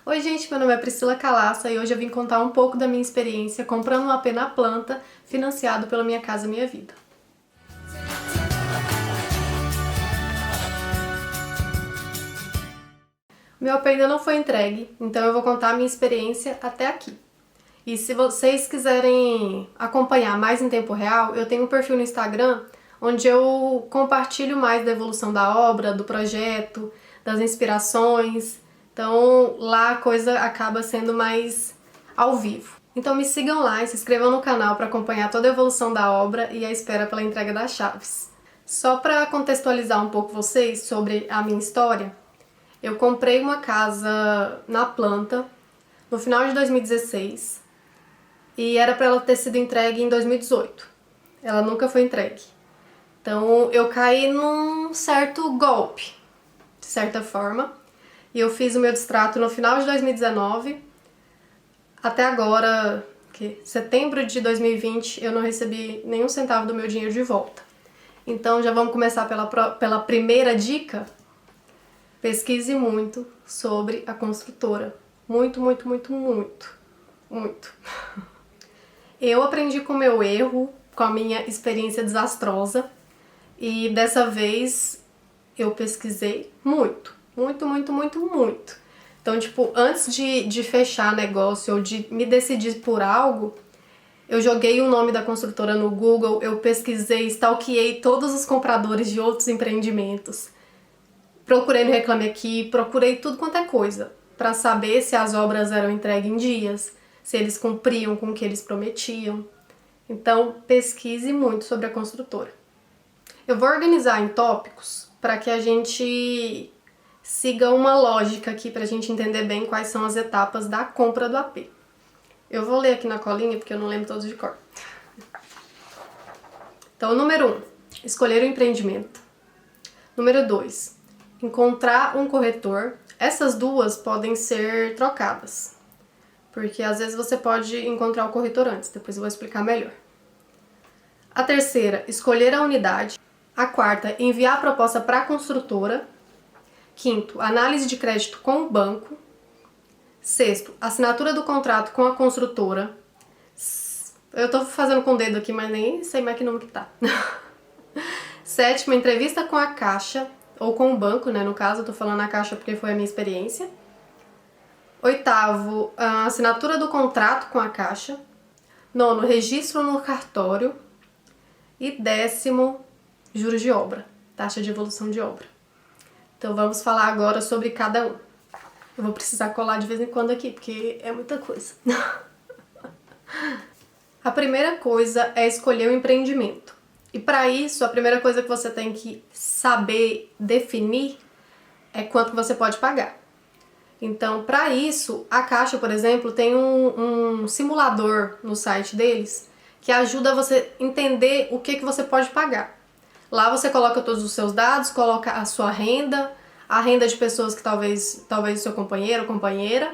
Oi gente, meu nome é Priscila Calaça e hoje eu vim contar um pouco da minha experiência comprando um AP na planta, financiado pela Minha Casa Minha Vida. Meu AP ainda não foi entregue, então eu vou contar a minha experiência até aqui. E se vocês quiserem acompanhar mais em tempo real, eu tenho um perfil no Instagram onde eu compartilho mais da evolução da obra, do projeto, das inspirações. Então lá a coisa acaba sendo mais ao vivo. Então me sigam lá e se inscrevam no canal para acompanhar toda a evolução da obra e a espera pela entrega das chaves. Só para contextualizar um pouco vocês sobre a minha história, eu comprei uma casa na planta no final de 2016 e era para ela ter sido entregue em 2018. Ela nunca foi entregue. Então eu caí num certo golpe, de certa forma, e eu fiz o meu distrato no final de 2019. Até agora, setembro de 2020, eu não recebi nenhum centavo do meu dinheiro de volta. Então já vamos começar pela primeira dica. Pesquise muito sobre a construtora. Muito, muito, muito, muito, muito. Eu aprendi com o meu erro, com a minha experiência desastrosa, e dessa vez eu pesquisei muito, muito, muito, muito, muito. Então, tipo, antes de fechar negócio ou de me decidir por algo, eu joguei o nome da construtora no Google, eu pesquisei, stalkeei todos os compradores de outros empreendimentos. Procurei no Reclame Aqui, procurei tudo quanto é coisa, para saber se as obras eram entregues em dias, se eles cumpriam com o que eles prometiam. Então, pesquise muito sobre a construtora. Eu vou organizar em tópicos para que a gente siga uma lógica aqui para a gente entender bem quais são as etapas da compra do AP. Eu vou ler aqui na colinha porque eu não lembro todos de cor. Então, número 1, escolher o empreendimento. Número 2, encontrar um corretor. Essas duas podem ser trocadas, porque às vezes você pode encontrar o corretor antes, depois eu vou explicar melhor. A terceira, escolher a unidade. A quarta, enviar a proposta para a construtora. Quinto, análise de crédito com o banco. Sexto, assinatura do contrato com a construtora. Eu tô fazendo com o dedo aqui, mas nem sei mais que número que tá. Sétimo, entrevista com a Caixa, ou com o banco, né? No caso, eu tô falando a Caixa porque foi a minha experiência. Oitavo, a assinatura do contrato com a Caixa. Nono, registro no cartório. E 10º, juros de obra, taxa de evolução de obra. Então vamos falar agora sobre cada um. Eu vou precisar colar de vez em quando aqui, porque é muita coisa. A primeira coisa é escolher o empreendimento. E para isso, a primeira coisa que você tem que saber definir é quanto você pode pagar. Então, para isso, a Caixa, por exemplo, tem um simulador no site deles que ajuda você a entender o que você pode pagar. Lá você coloca todos os seus dados, coloca a sua renda, a renda de pessoas que talvez o seu companheiro ou companheira,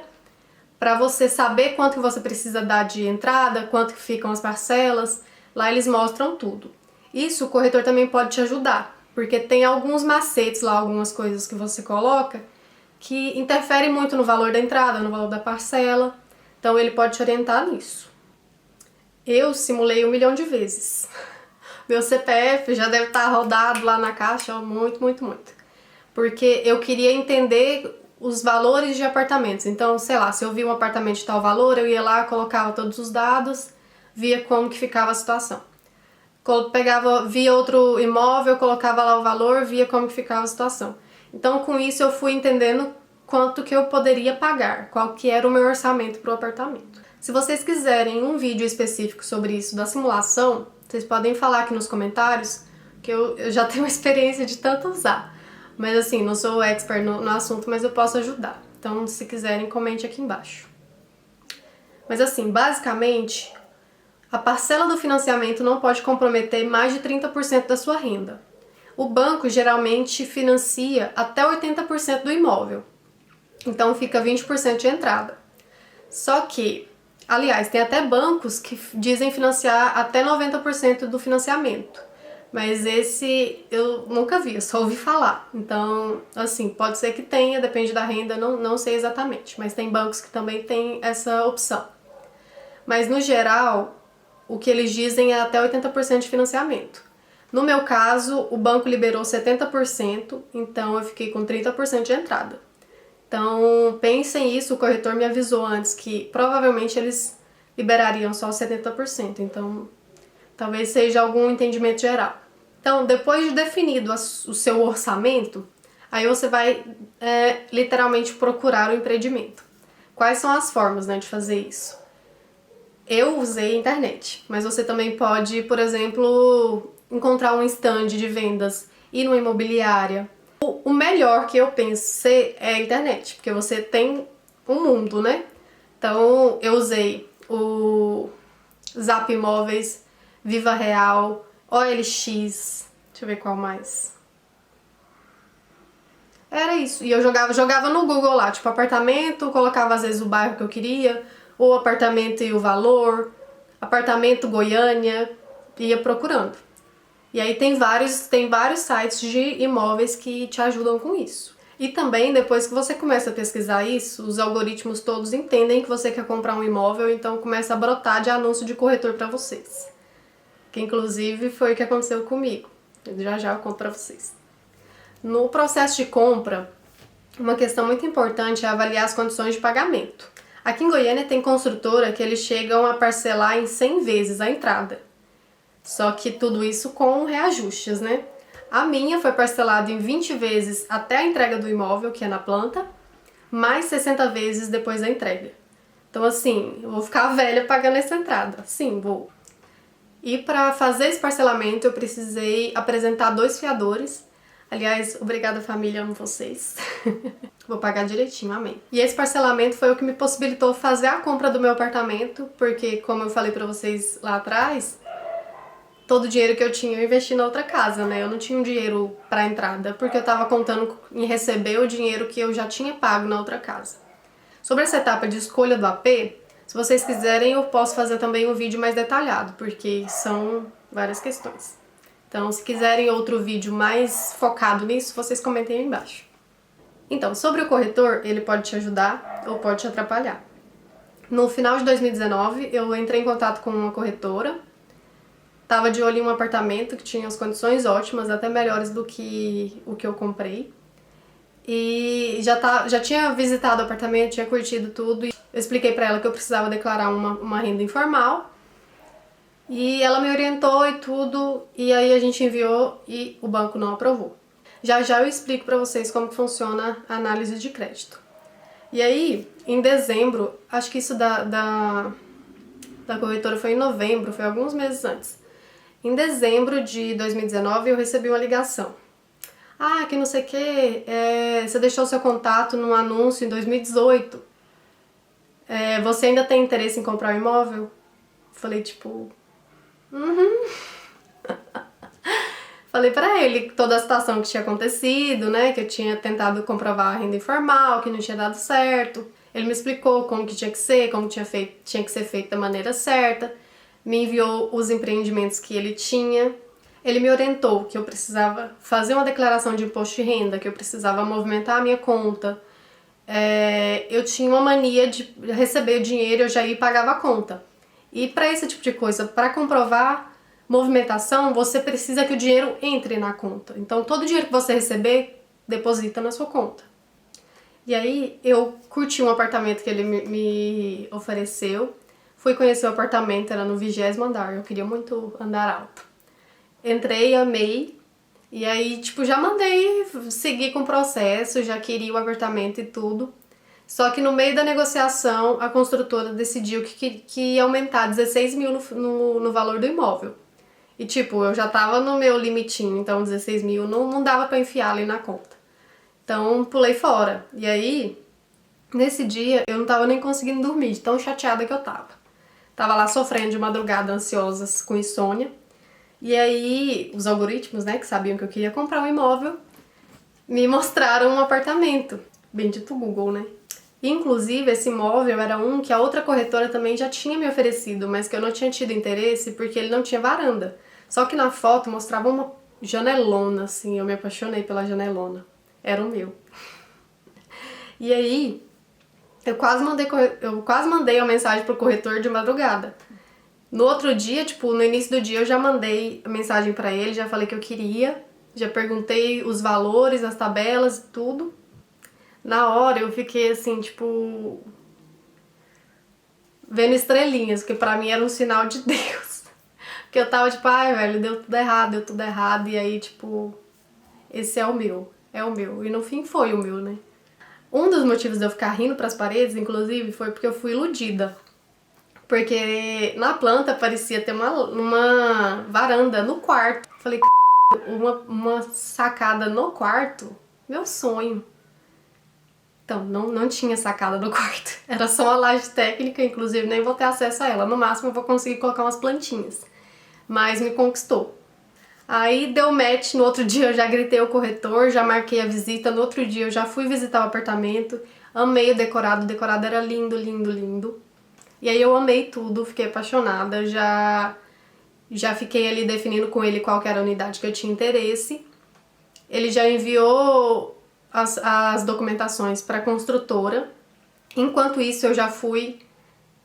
para você saber quanto que você precisa dar de entrada, quanto que ficam as parcelas. Lá eles mostram tudo. Isso o corretor também pode te ajudar, porque tem alguns macetes lá, algumas coisas que você coloca que interferem muito no valor da entrada, no valor da parcela. Então ele pode te orientar nisso. Eu simulei 1 milhão de vezes. Meu CPF já deve estar rodado lá na Caixa, ó, muito, muito, muito. Porque eu queria entender os valores de apartamentos. Então, sei lá, se eu vi um apartamento de tal valor, eu ia lá, colocava todos os dados, via como que ficava a situação. Via outro imóvel, colocava lá o valor, via como que ficava a situação. Então, com isso, eu fui entendendo quanto que eu poderia pagar, qual que era o meu orçamento para o apartamento. Se vocês quiserem um vídeo específico sobre isso da simulação, vocês podem falar aqui nos comentários, que eu já tenho experiência de tanto usar. Mas assim, não sou expert no assunto, mas eu posso ajudar. Então, se quiserem, comente aqui embaixo. Mas assim, basicamente, a parcela do financiamento não pode comprometer mais de 30% da sua renda. O banco geralmente financia até 80% do imóvel. Então fica 20% de entrada. Só que, aliás, tem até bancos que dizem financiar até 90% do financiamento. Mas esse eu nunca vi, eu só ouvi falar. Então, assim, pode ser que tenha, depende da renda, não sei exatamente. Mas tem bancos que também tem essa opção. Mas no geral, o que eles dizem é até 80% de financiamento. No meu caso, o banco liberou 70%, então eu fiquei com 30% de entrada. Então, pensem isso, o corretor me avisou antes que provavelmente eles liberariam só 70%, então talvez seja algum entendimento geral. Então, depois de definido o seu orçamento, aí você vai literalmente procurar o empreendimento. Quais são as formas, né, de fazer isso? Eu usei a internet, mas você também pode, por exemplo, encontrar um stand de vendas, ir numa imobiliária. O melhor que eu penso ser é a internet, porque você tem um mundo, né? Então eu usei o Zap Imóveis, Viva Real, OLX, deixa eu ver qual mais. Era isso. E eu jogava no Google lá, tipo apartamento, colocava às vezes o bairro que eu queria, ou apartamento e o valor, apartamento Goiânia, ia procurando. E aí tem vários sites de imóveis que te ajudam com isso. E também, depois que você começa a pesquisar isso, os algoritmos todos entendem que você quer comprar um imóvel, então começa a brotar de anúncio de corretor para vocês. Que inclusive foi o que aconteceu comigo. Já eu conto para vocês. No processo de compra, uma questão muito importante é avaliar as condições de pagamento. Aqui em Goiânia tem construtora que eles chegam a parcelar em 100 vezes a entrada. Só que tudo isso com reajustes, né? A minha foi parcelada em 20 vezes até a entrega do imóvel, que é na planta, mais 60 vezes depois da entrega. Então assim, eu vou ficar velha pagando essa entrada. Sim, vou. E para fazer esse parcelamento eu precisei apresentar 2 fiadores. Aliás, obrigada família, amo vocês. Vou pagar direitinho, amém. E esse parcelamento foi o que me possibilitou fazer a compra do meu apartamento, porque como eu falei pra vocês lá atrás, todo o dinheiro que eu tinha eu investi na outra casa, né? Eu não tinha um dinheiro pra entrada, porque eu tava contando em receber o dinheiro que eu já tinha pago na outra casa. Sobre essa etapa de escolha do AP, se vocês quiserem eu posso fazer também um vídeo mais detalhado, porque são várias questões. Então, se quiserem outro vídeo mais focado nisso, vocês comentem aí embaixo. Então, sobre o corretor, ele pode te ajudar ou pode te atrapalhar. No final de 2019, eu entrei em contato com uma corretora, tava de olho em um apartamento que tinha as condições ótimas, até melhores do que o que eu comprei. E já tinha visitado o apartamento, tinha curtido tudo. E eu expliquei pra ela que eu precisava declarar uma renda informal. E ela me orientou e tudo, e aí a gente enviou e o banco não aprovou. Já eu explico pra vocês como funciona a análise de crédito. E aí, em dezembro, acho que isso da corretora foi em novembro, foi alguns meses antes. Em dezembro de 2019 eu recebi uma ligação. Ah, que não sei o que, você deixou seu contato num anúncio em 2018. Você ainda tem interesse em comprar um imóvel? Falei tipo... Falei pra ele toda a situação que tinha acontecido, né, que eu tinha tentado comprovar a renda informal, que não tinha dado certo. Ele me explicou como que tinha que ser, como tinha que ser feito da maneira certa, me enviou os empreendimentos que ele tinha. Ele me orientou que eu precisava fazer uma declaração de imposto de renda, que eu precisava movimentar a minha conta. Eu tinha uma mania de receber o dinheiro e eu já ia e pagava a conta. E para esse tipo de coisa, para comprovar movimentação, você precisa que o dinheiro entre na conta. Então, todo o dinheiro que você receber, deposita na sua conta. E aí, eu curti um apartamento que ele me ofereceu. Fui conhecer o apartamento, era no 20º andar. Eu queria muito andar alto. Entrei, amei. E aí, tipo, já mandei seguir com o processo, já queria o apartamento e tudo. Só que no meio da negociação, a construtora decidiu que ia aumentar 16 mil no valor do imóvel. E tipo, eu já tava no meu limitinho, então 16 mil não dava pra enfiar ali na conta. Então pulei fora. E aí, nesse dia, eu não tava nem conseguindo dormir, de tão chateada que eu tava. Tava lá sofrendo de madrugada, ansiosa, com insônia. E aí, os algoritmos, né, que sabiam que eu queria comprar um imóvel, me mostraram um apartamento. Bendito Google, né? Inclusive, esse imóvel era um que a outra corretora também já tinha me oferecido, mas que eu não tinha tido interesse porque ele não tinha varanda. Só que na foto mostrava uma janelona, assim, eu me apaixonei pela janelona. Era o meu. E aí, eu quase mandei a mensagem pro corretor de madrugada. No outro dia, tipo, no início do dia eu já mandei a mensagem pra ele, já falei que eu queria, já perguntei os valores, as tabelas e tudo. Na hora eu fiquei assim, tipo, vendo estrelinhas, porque pra mim era um sinal de Deus. Porque eu tava tipo, ai, velho, deu tudo errado, e aí, tipo, esse é o meu, é o meu. E no fim foi o meu, né? Um dos motivos de eu ficar rindo pras paredes, inclusive, foi porque eu fui iludida. Porque na planta parecia ter uma varanda no quarto. Falei, uma sacada no quarto? Meu sonho. Então, não tinha sacada no quarto. Era só uma laje técnica, inclusive nem vou ter acesso a ela. No máximo eu vou conseguir colocar umas plantinhas. Mas me conquistou. Aí deu match, no outro dia eu já gritei o corretor, já marquei a visita, no outro dia eu já fui visitar o apartamento, amei o decorado era lindo, lindo, lindo. E aí eu amei tudo, fiquei apaixonada, já fiquei ali definindo com ele qual que era a unidade que eu tinha interesse. Ele já enviou as documentações para a construtora. Enquanto isso, eu já fui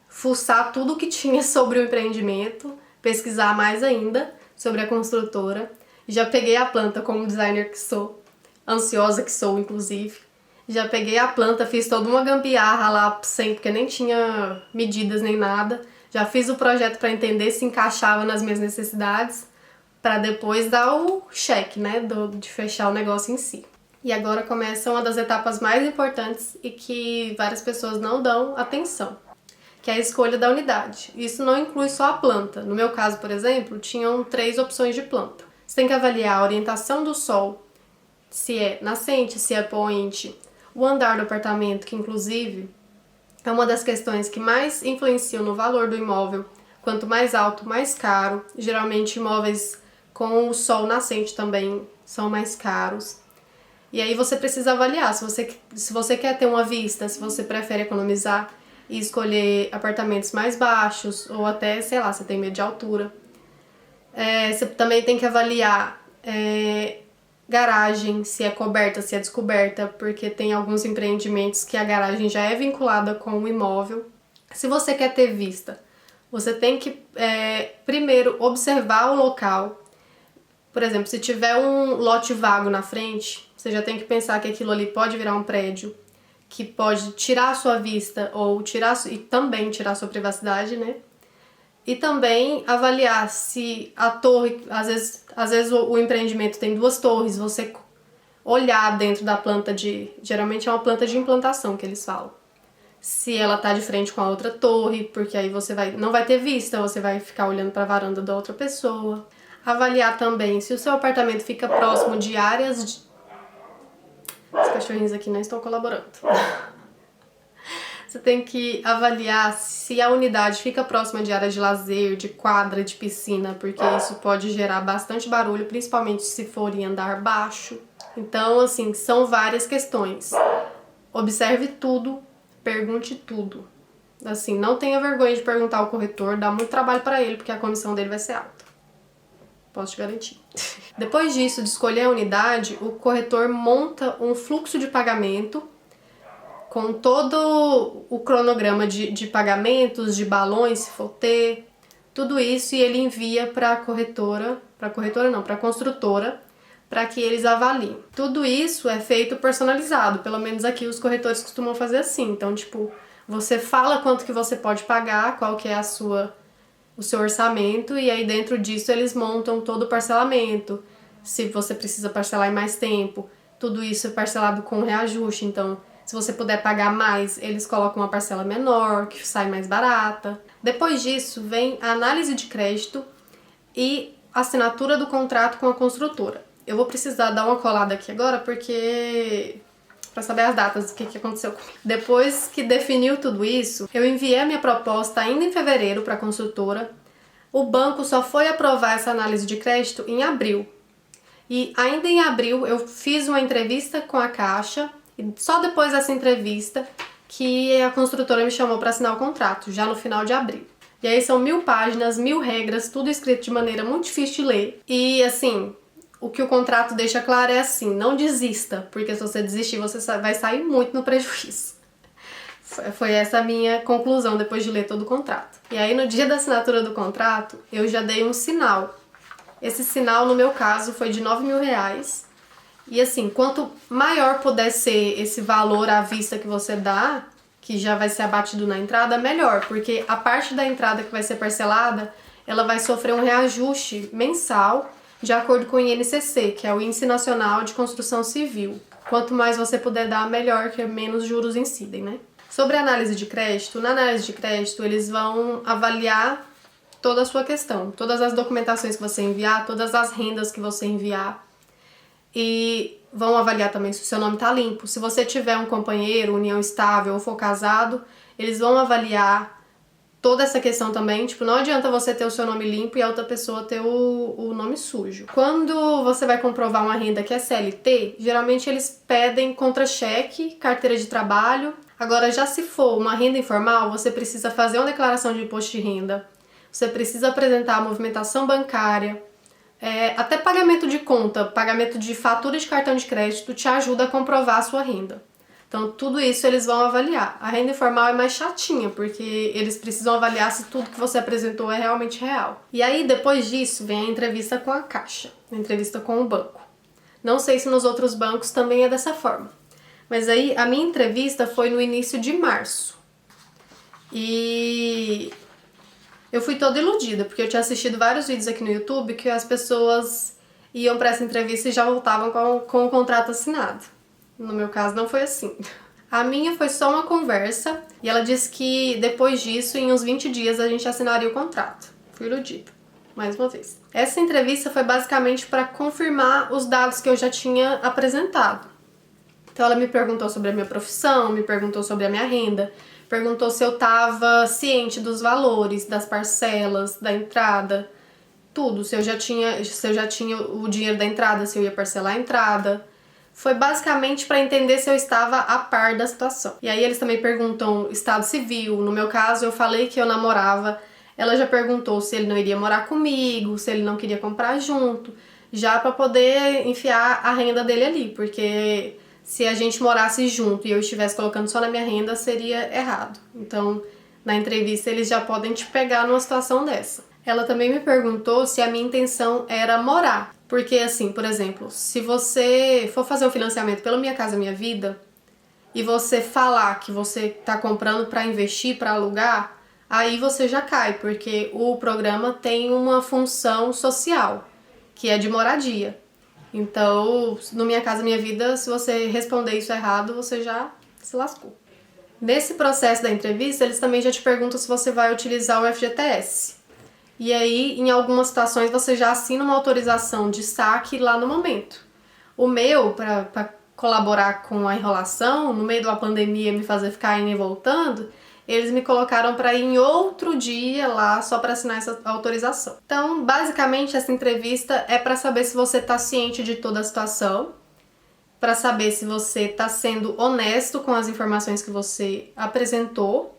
fuçar tudo que tinha sobre o empreendimento, pesquisar mais ainda sobre a construtora. Já peguei a planta como designer que sou, ansiosa que sou, inclusive. Já peguei a planta, fiz toda uma gambiarra lá, sem, porque nem tinha medidas nem nada. Já fiz o projeto para entender se encaixava nas minhas necessidades, para depois dar o cheque, né, de fechar o negócio em si. E agora começa uma das etapas mais importantes e que várias pessoas não dão atenção, que é a escolha da unidade. Isso não inclui só a planta. No meu caso, por exemplo, tinham 3 opções de planta. Você tem que avaliar a orientação do sol, se é nascente, se é poente, o andar do apartamento, que inclusive é uma das questões que mais influenciam no valor do imóvel. Quanto mais alto, mais caro. Geralmente imóveis com o sol nascente também são mais caros. E aí você precisa avaliar se você quer ter uma vista, se você prefere economizar e escolher apartamentos mais baixos, ou até, sei lá, você tem medo de altura. Você também tem que avaliar garagem, se é coberta, se é descoberta, porque tem alguns empreendimentos que a garagem já é vinculada com o imóvel. Se você quer ter vista, você tem que primeiro observar o local. Por exemplo, se tiver um lote vago na frente, você já tem que pensar que aquilo ali pode virar um prédio, que pode tirar a sua vista ou e também tirar a sua privacidade, né? E também avaliar se a torre, às vezes o empreendimento tem 2 torres, você olhar dentro da planta geralmente é uma planta de implantação que eles falam. Se ela tá de frente com a outra torre, porque aí você não vai ter vista, você vai ficar olhando para a varanda da outra pessoa. Avaliar também se o seu apartamento fica próximo de áreas de... Os cachorrinhos aqui não estão colaborando. Você tem que avaliar se a unidade fica próxima de área de lazer, de quadra, de piscina, porque isso pode gerar bastante barulho, principalmente se for em andar baixo. Então, assim, são várias questões. Observe tudo, pergunte tudo. Assim, não tenha vergonha de perguntar ao corretor, dá muito trabalho para ele, porque a comissão dele vai ser alta. Posso te garantir. Depois disso, de escolher a unidade, o corretor monta um fluxo de pagamento com todo o cronograma de pagamentos, de balões, se for ter, tudo isso, e ele envia para a construtora, para que eles avaliem. Tudo isso é feito personalizado, pelo menos aqui os corretores costumam fazer assim. Então, tipo, você fala quanto que você pode pagar, qual que é o seu orçamento, e aí dentro disso eles montam todo o parcelamento, se você precisa parcelar em mais tempo, tudo isso é parcelado com reajuste, então se você puder pagar mais, eles colocam uma parcela menor, que sai mais barata. Depois disso vem a análise de crédito e a assinatura do contrato com a construtora. Eu vou precisar dar uma colada aqui agora, porque... para saber as datas do que aconteceu comigo. Depois que definiu tudo isso, eu enviei a minha proposta ainda em fevereiro para a construtora. O banco só foi aprovar essa análise de crédito em abril. E ainda em abril eu fiz uma entrevista com a Caixa, e só depois dessa entrevista que a construtora me chamou para assinar o contrato, já no final de abril. E aí são 1000 páginas, 1000 regras, tudo escrito de maneira muito difícil de ler. E assim, o que o contrato deixa claro é assim, não desista, porque se você desistir, você vai sair muito no prejuízo. Foi essa a minha conclusão depois de ler todo o contrato. E aí no dia da assinatura do contrato, eu já dei um sinal. Esse sinal, no meu caso, foi de R$9.000. E assim, quanto maior puder ser esse valor à vista que você dá, que já vai ser abatido na entrada, melhor, porque a parte da entrada que vai ser parcelada, ela vai sofrer um reajuste mensal de acordo com o INCC, que é o Índice Nacional de Construção Civil. Quanto mais você puder dar, melhor, que menos juros incidem, né? Sobre a análise de crédito, na análise de crédito eles vão avaliar toda a sua questão, todas as documentações que você enviar, todas as rendas que você enviar, e vão avaliar também se o seu nome está limpo. Se você tiver um companheiro, união estável ou for casado, eles vão avaliar toda essa questão também. Tipo, não adianta você ter o seu nome limpo e a outra pessoa ter o nome sujo. Quando você vai comprovar uma renda que é CLT, geralmente eles pedem contra-cheque, carteira de trabalho. Agora, já se for uma renda informal, você precisa fazer uma declaração de imposto de renda, você precisa apresentar a movimentação bancária, até pagamento de conta, pagamento de fatura de cartão de crédito te ajuda a comprovar a sua renda. Então, tudo isso eles vão avaliar. A renda informal é mais chatinha, porque eles precisam avaliar se tudo que você apresentou é realmente real. E aí, depois disso, vem a entrevista com a Caixa, a entrevista com o banco. Não sei se nos outros bancos também é dessa forma. Mas aí, a minha entrevista foi no início de março. E eu fui toda iludida, porque eu tinha assistido vários vídeos aqui no YouTube que as pessoas iam para essa entrevista e já voltavam com o contrato assinado. No meu caso não foi assim. A minha foi só uma conversa e ela disse que depois disso, em uns 20 dias, a gente assinaria o contrato. Fui iludida, mais uma vez. Essa entrevista foi basicamente para confirmar os dados que eu já tinha apresentado. Então ela me perguntou sobre a minha profissão, me perguntou sobre a minha renda, perguntou se eu estava ciente dos valores, das parcelas, da entrada, tudo, se eu já tinha o dinheiro da entrada, se eu ia parcelar a entrada. Foi basicamente para entender se eu estava a par da situação. E aí eles também perguntam estado civil. No meu caso, eu falei que eu namorava. Ela já perguntou se ele não iria morar comigo, se ele não queria comprar junto, já para poder enfiar a renda dele ali, porque se a gente morasse junto e eu estivesse colocando só na minha renda, seria errado. Então, na entrevista, eles já podem te pegar numa situação dessa. Ela também me perguntou se a minha intenção era morar. Porque, assim, por exemplo, se você for fazer um financiamento pelo Minha Casa Minha Vida e você falar que você tá comprando para investir, para alugar, aí você já cai, porque o programa tem uma função social, que é de moradia. Então, no Minha Casa Minha Vida, se você responder isso errado, você já se lascou. Nesse processo da entrevista, eles também já te perguntam se você vai utilizar o FGTS. E aí, em algumas situações, você já assina uma autorização de saque lá no momento. O meu, para colaborar com a enrolação, no meio da pandemia me fazer ficar indo e voltando, eles me colocaram para ir em outro dia lá só para assinar essa autorização. Então, basicamente, essa entrevista é para saber se você está ciente de toda a situação, para saber se você está sendo honesto com as informações que você apresentou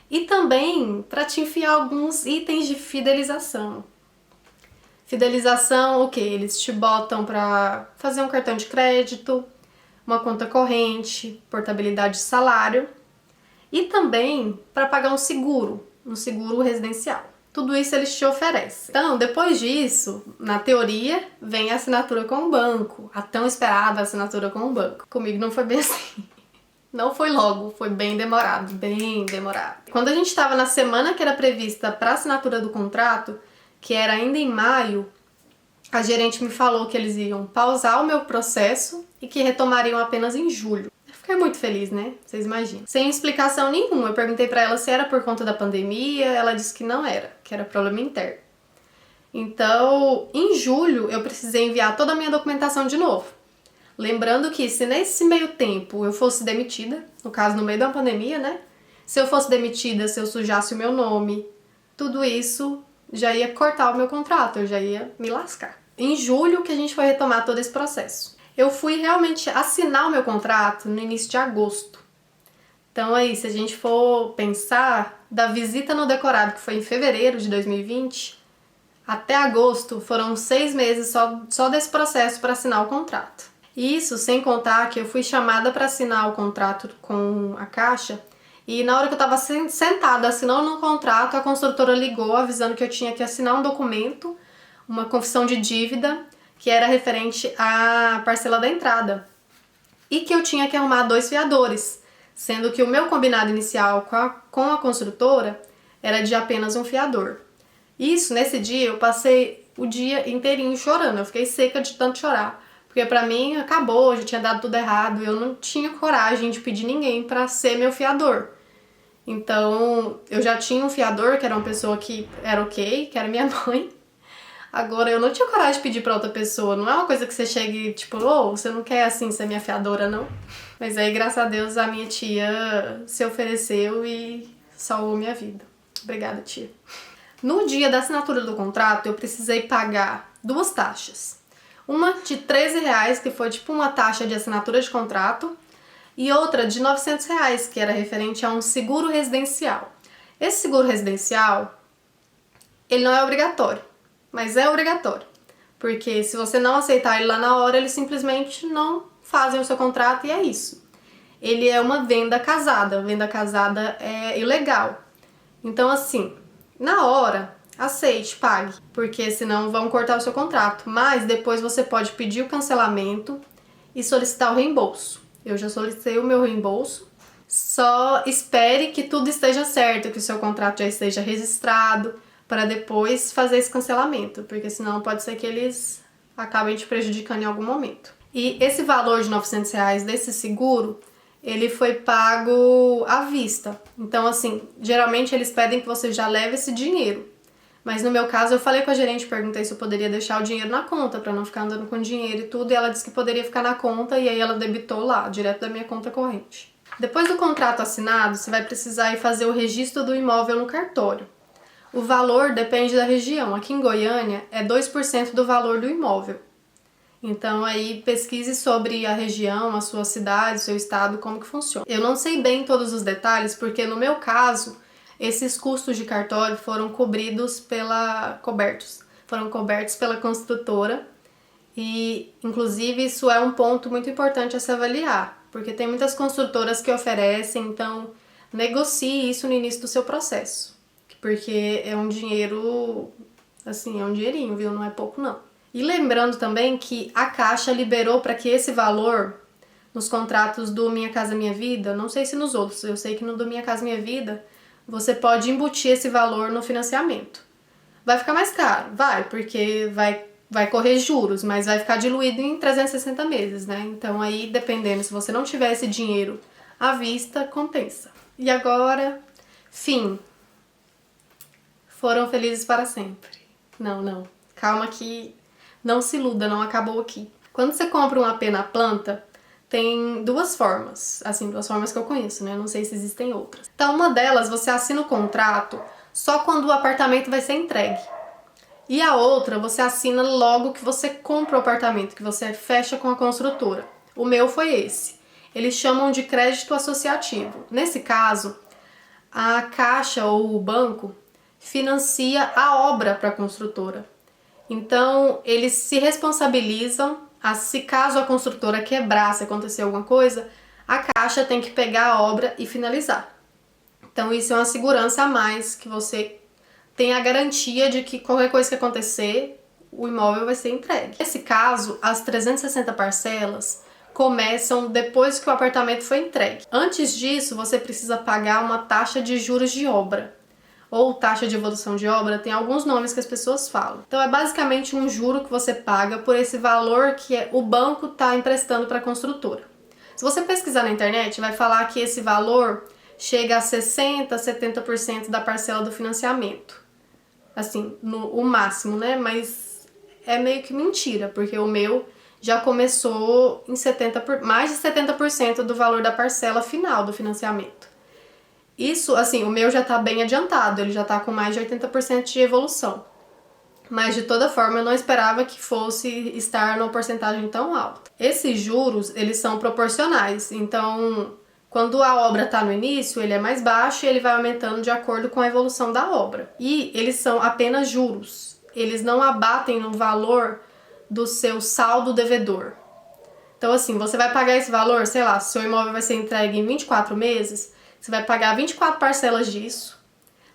e também para te enfiar alguns itens de fidelização. Fidelização, o que? Eles te botam para fazer um cartão de crédito, uma conta corrente, portabilidade de salário e também para pagar um seguro residencial. Tudo isso eles te oferecem. Então, depois disso, na teoria, vem a assinatura com o banco, a tão esperada assinatura com o banco. Comigo não foi bem assim. Não foi logo, foi bem demorado, bem demorado. Quando a gente estava na semana que era prevista para assinatura do contrato, que era ainda em maio, a gerente me falou que eles iam pausar o meu processo e que retomariam apenas em julho. Eu fiquei muito feliz, né? Vocês imaginam. Sem explicação nenhuma. Eu perguntei para ela se era por conta da pandemia, ela disse que não era, que era problema interno. Então, em julho, eu precisei enviar toda a minha documentação de novo. Lembrando que se nesse meio tempo eu fosse demitida, no caso no meio da pandemia, né? Se eu fosse demitida, se eu sujasse o meu nome, tudo isso já ia cortar o meu contrato, eu já ia me lascar. Em julho que a gente foi retomar todo esse processo. Eu fui realmente assinar o meu contrato no início de agosto. Então aí, se a gente for pensar, da visita no decorado, que foi em fevereiro de 2020, até agosto foram 6 meses só desse processo para assinar o contrato. Isso sem contar que eu fui chamada para assinar o contrato com a Caixa e na hora que eu estava sentada assinando o contrato, a construtora ligou avisando que eu tinha que assinar um documento, uma confissão de dívida, que era referente à parcela da entrada. E que eu tinha que arrumar 2 fiadores, sendo que o meu combinado inicial com a construtora era de apenas um fiador. Isso, nesse dia, eu passei o dia inteirinho chorando, eu fiquei seca de tanto chorar. Porque pra mim acabou, já tinha dado tudo errado, eu não tinha coragem de pedir ninguém pra ser meu fiador. Então, eu já tinha um fiador, que era uma pessoa que era ok, que era minha mãe. Agora, eu não tinha coragem de pedir pra outra pessoa. Não é uma coisa que você chegue, tipo, você não quer, assim, ser minha fiadora, não. Mas aí, graças a Deus, a minha tia se ofereceu e salvou minha vida. Obrigada, tia. No dia da assinatura do contrato, eu precisei pagar 2 taxas. Uma de R$13, que foi tipo uma taxa de assinatura de contrato, e outra de R$900, que era referente a um seguro residencial. Esse seguro residencial, ele não é obrigatório, mas é obrigatório. Porque se você não aceitar ele lá na hora, eles simplesmente não fazem o seu contrato e é isso. Ele é uma venda casada. Venda casada é ilegal. Então, assim, na hora, aceite, pague, porque senão vão cortar o seu contrato. Mas depois você pode pedir o cancelamento e solicitar o reembolso. Eu já solicitei o meu reembolso. Só espere que tudo esteja certo, que o seu contrato já esteja registrado, para depois fazer esse cancelamento, porque senão pode ser que eles acabem te prejudicando em algum momento. E esse valor de R$900 desse seguro, ele foi pago à vista. Então, assim, geralmente eles pedem que você já leve esse dinheiro. Mas no meu caso, eu falei com a gerente, perguntei se eu poderia deixar o dinheiro na conta, pra não ficar andando com dinheiro e tudo, e ela disse que poderia ficar na conta, e aí ela debitou lá, direto da minha conta corrente. Depois do contrato assinado, você vai precisar ir fazer o registro do imóvel no cartório. O valor depende da região. Aqui em Goiânia, é 2% do valor do imóvel. Então aí pesquise sobre a região, a sua cidade, o seu estado, como que funciona. Eu não sei bem todos os detalhes, porque no meu caso, esses custos de cartório foram cobertos pela construtora e, inclusive, isso é um ponto muito importante a se avaliar, porque tem muitas construtoras que oferecem, então negocie isso no início do seu processo, porque é um dinheiro, assim, é um dinheirinho, viu? Não é pouco, não. E lembrando também que a Caixa liberou para que esse valor, nos contratos do Minha Casa Minha Vida, não sei se nos outros, eu sei que no do Minha Casa Minha Vida, você pode embutir esse valor no financiamento. Vai ficar mais caro? Vai, porque vai correr juros, mas vai ficar diluído em 360 meses, né? Então aí, dependendo, se você não tiver esse dinheiro à vista, compensa. E agora, fim. Foram felizes para sempre. Não. Calma que não se iluda, não acabou aqui. Quando você compra um AP na planta, tem 2 formas, assim, 2 formas que eu conheço, né? Não sei se existem outras. Então, uma delas, você assina o contrato só quando o apartamento vai ser entregue. E a outra, você assina logo que você compra o apartamento, que você fecha com a construtora. O meu foi esse. Eles chamam de crédito associativo. Nesse caso, a Caixa ou o banco financia a obra para a construtora. Então, eles se responsabilizam, se caso a construtora quebrar, se acontecer alguma coisa, a Caixa tem que pegar a obra e finalizar. Então, isso é uma segurança a mais, que você tem a garantia de que qualquer coisa que acontecer, o imóvel vai ser entregue. Nesse caso, as 360 parcelas começam depois que o apartamento foi entregue. Antes disso, você precisa pagar uma taxa de juros de obra, ou taxa de evolução de obra, tem alguns nomes que as pessoas falam. Então é basicamente um juro que você paga por esse valor que o banco está emprestando para a construtora. Se você pesquisar na internet, vai falar que esse valor chega a 60%, 70% da parcela do financiamento. Assim, o máximo, né? Mas é meio que mentira, porque o meu já começou em mais de 70% do valor da parcela final do financiamento. Isso, assim, o meu já tá bem adiantado, ele já tá com mais de 80% de evolução. Mas, de toda forma, eu não esperava que fosse estar numa porcentagem tão alta. Esses juros, eles são proporcionais, então, Quando a obra está no início, ele é mais baixo e ele vai aumentando de acordo com a evolução da obra. E eles são apenas juros. Eles não abatem no valor do seu saldo devedor. Então, assim, você vai pagar esse valor, sei lá, se seu imóvel vai ser entregue em 24 meses, você vai pagar 24 parcelas disso.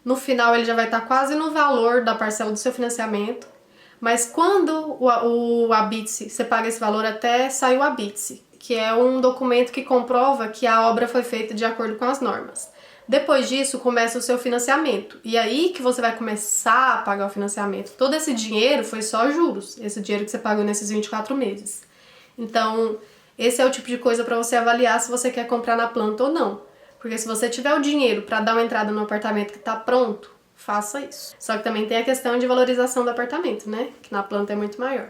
No final, ele já vai estar quase no valor da parcela do seu financiamento. Mas quando o habite-se, você paga esse valor até sair o habite-se, que é um documento que comprova que a obra foi feita de acordo com as normas. Depois disso, começa o seu financiamento. E aí que você vai começar a pagar o financiamento. Todo esse dinheiro foi só juros, esse dinheiro que você pagou nesses 24 meses. Então, esse é o tipo de coisa para você avaliar se você quer comprar na planta ou não. Porque se você tiver o dinheiro para dar uma entrada no apartamento que está pronto, faça isso. Só que também tem a questão de valorização do apartamento, né? Que na planta é muito maior.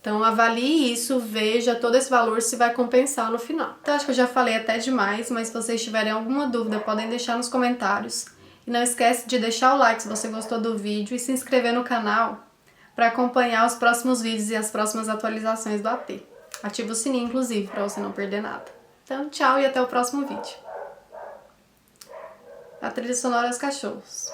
Então avalie isso, veja todo esse valor se vai compensar no final. Então acho que eu já falei até demais, mas se vocês tiverem alguma dúvida, podem deixar nos comentários. E não esquece de deixar o like se você gostou do vídeo e se inscrever no canal para acompanhar os próximos vídeos e as próximas atualizações do AP. Ativa o sininho, inclusive, para você não perder nada. Então, tchau e até o próximo vídeo. A trilha sonora é os cachorros.